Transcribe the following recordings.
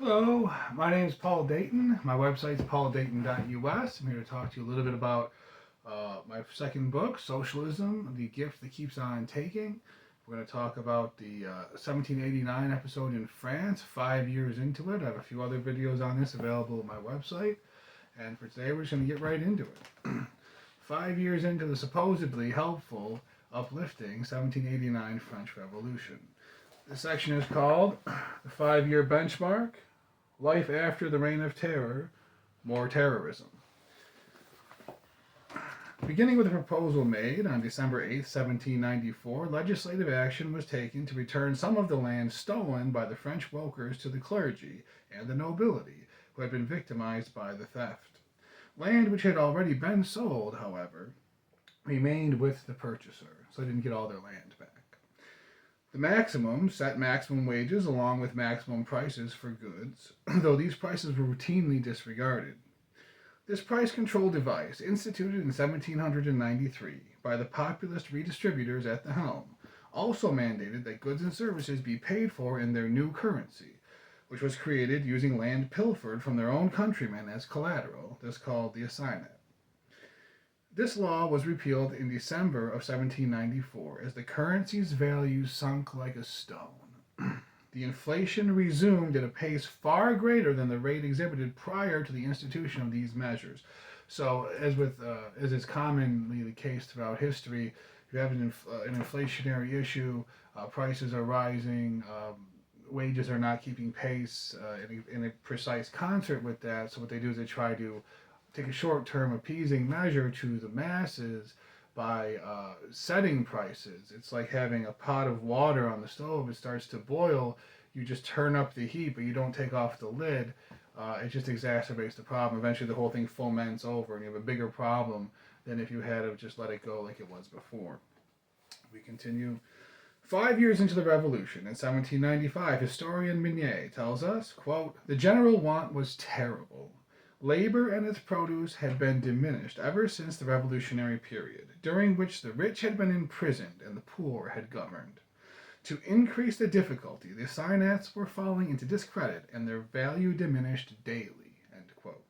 Hello, my name is Paul Dayton. My website is pauldayton.us. I'm here to talk to you a little bit about my second book, Socialism, The Gift That Keeps On Taking. We're going to talk about the 1789 episode in France, 5 years into it. I have a few other videos on this available at my website. And for today, we're just going to get right into it. 5 years into the supposedly helpful, uplifting 1789 French Revolution. This section is called The 5 Year Benchmark, Life After the Reign of Terror, More Terrorism. Beginning with a proposal made on December 8, 1794, legislative action was taken to return some of the land stolen by the French wokers to the clergy and the nobility, who had been victimized by the theft. Land which had already been sold, however, remained with the purchaser, so they didn't get all their land back. The maximum set maximum wages along with maximum prices for goods, though these prices were routinely disregarded. This price control device, instituted in 1793 by the populist redistributors at the helm, also mandated that goods and services be paid for in their new currency, which was created using land pilfered from their own countrymen as collateral, this called the assignat. This law was repealed in December of 1794 as the currency's value sunk like a stone. The inflation resumed at a pace far greater than the rate exhibited prior to the institution of these measures. So, as is commonly the case throughout history, you have an inflationary issue, prices are rising, wages are not keeping pace in a precise concert with that. So what they do is they try to take a short-term appeasing measure to the masses by setting prices. It's like having a pot of water on the stove. It starts to boil. You just turn up the heat, but you don't take off the lid. It just exacerbates the problem. Eventually, the whole thing foments over, and you have a bigger problem than if you had to just let it go like it was before. We continue. 5 years into the revolution, in 1795, historian Mignet tells us, quote, "The general want was terrible. Labor and its produce had been diminished ever since the revolutionary period, during which the rich had been imprisoned and the poor had governed. To increase the difficulty, the assignats were falling into discredit and their value diminished daily." End quote.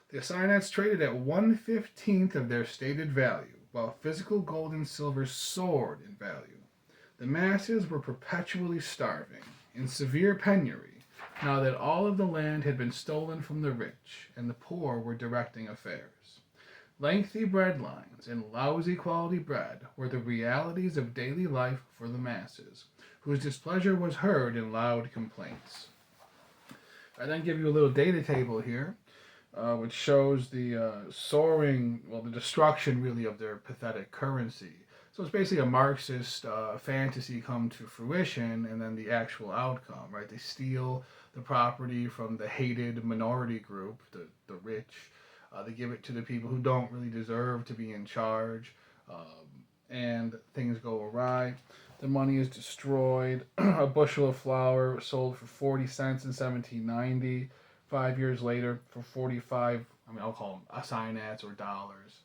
The assignats traded at 1/15 of their stated value, while physical gold and silver soared in value. The masses were perpetually starving, in severe penury, now that all of the land had been stolen from the rich, and the poor were directing affairs. Lengthy bread lines and lousy quality bread were the realities of daily life for the masses, whose displeasure was heard in loud complaints. I then give you a little data table here, which shows the the destruction really of their pathetic currency. So it's basically a Marxist fantasy come to fruition, and then the actual outcome, right? They steal the property from the hated minority group, the rich. They give it to the people who don't really deserve to be in charge, and things go awry. The money is destroyed. A bushel of flour sold for 40 cents in 1790. 5 years later, for 45, I'll call them assignats or dollars.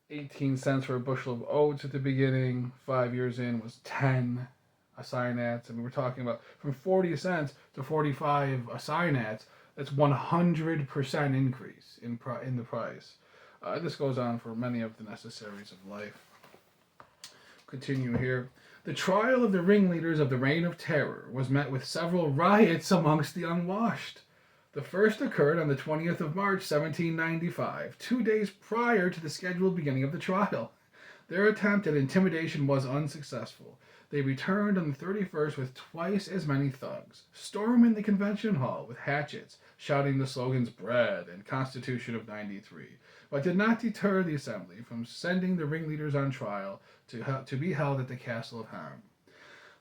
18 cents for a bushel of oats at the beginning. 5 years in was 10 assignats. We're talking about from 40 cents to 45 assignats. That's 100% increase in the price. This goes on for many of the necessaries of life. Continue here. The trial of the ringleaders of the Reign of Terror was met with several riots amongst the unwashed. The first occurred on the 20th of March, 1795, 2 days prior to the scheduled beginning of the trial. Their attempt at intimidation was unsuccessful. They returned on the 31st with twice as many thugs, storming the convention hall with hatchets, shouting the slogans "Bread" and "Constitution of '93," but did not deter the assembly from sending the ringleaders on trial to be held at the castle of Ham.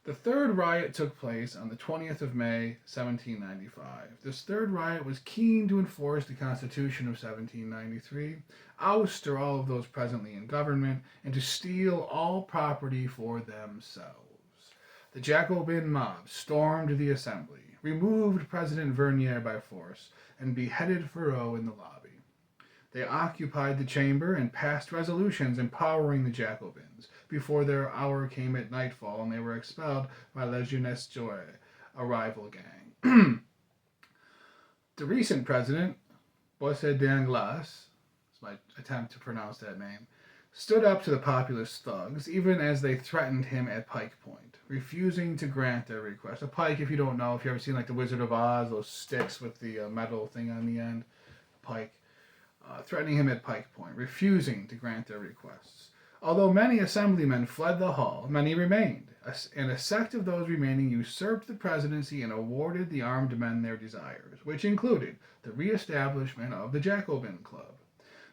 The third riot took place on the 20th of May, 1795. This third riot was keen to enforce the Constitution of 1793, oust all of those presently in government, and to steal all property for themselves. The Jacobin mob stormed the assembly, removed President Vernier by force, and beheaded Fourier in the lobby. They occupied the chamber and passed resolutions empowering the Jacobins before their hour came at nightfall, and they were expelled by La Jeunesse Joie, a rival gang. The recent president, Bosse d'Anglas, is my attempt to pronounce that name, stood up to the populist thugs even as they threatened him at pike point, refusing to grant their request. A pike, if you don't know, if you ever seen like the Wizard of Oz, those sticks with the metal thing on the end, pike, threatening him at pike point, refusing to grant their requests. Although many assemblymen fled the hall, many remained, and a sect of those remaining usurped the presidency and awarded the armed men their desires, which included the re-establishment of the Jacobin Club.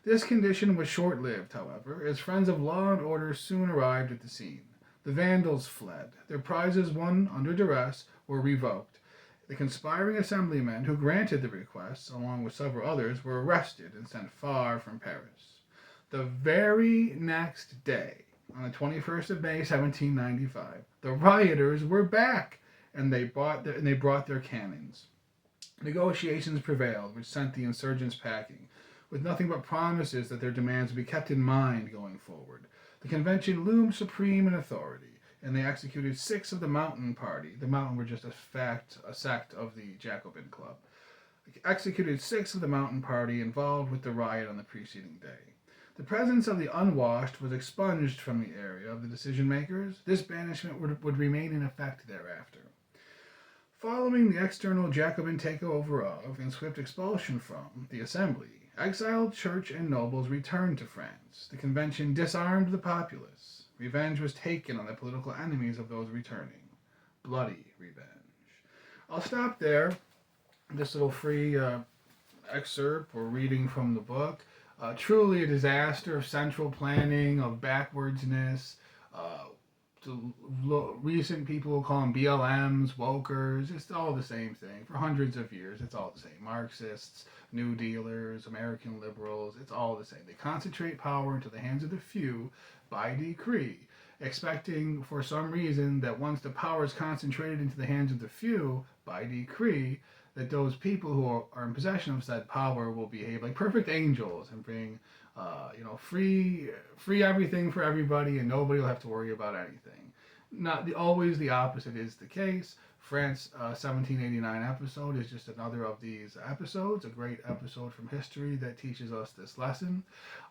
This condition was short-lived, however, as friends of law and order soon arrived at the scene. The Vandals fled. Their prizes won under duress were revoked. The conspiring assemblymen who granted the requests, along with several others, were arrested and sent far from Paris. The very next day, on the 21st of May, 1795, the rioters were back, and they brought their cannons. Negotiations prevailed, which sent the insurgents packing, with nothing but promises that their demands would be kept in mind going forward. The convention loomed supreme in authority, and they executed 6 of the Mountain Party. The Mountain were just a sect of the Jacobin Club. They executed 6 of the Mountain Party involved with the riot on the preceding day. The presence of the unwashed was expunged from the area of the decision-makers. This banishment would remain in effect thereafter. Following the external Jacobin takeover of and swift expulsion from the assembly, exiled church and nobles returned to France. The convention disarmed the populace. Revenge was taken on the political enemies of those returning. Bloody revenge. I'll stop there. This little free excerpt or reading from the book. Truly a disaster of central planning, of backwardsness. Recent people will call them BLMs, wokers. It's all the same thing. For hundreds of years, it's all the same. Marxists, New Dealers, American liberals, it's all the same. They concentrate power into the hands of the few by decree, expecting for some reason that once the power is concentrated into the hands of the few by decree, that those people who are in possession of said power will behave like perfect angels and bring, free everything for everybody, and nobody will have to worry about anything. Always the opposite is the case. France 1789 episode is just another of these episodes, a great episode from history that teaches us this lesson.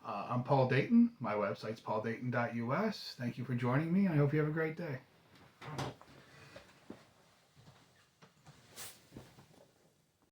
I'm Paul Dayton. My website's pauldayton.us. Thank you for joining me. I hope you have a great day.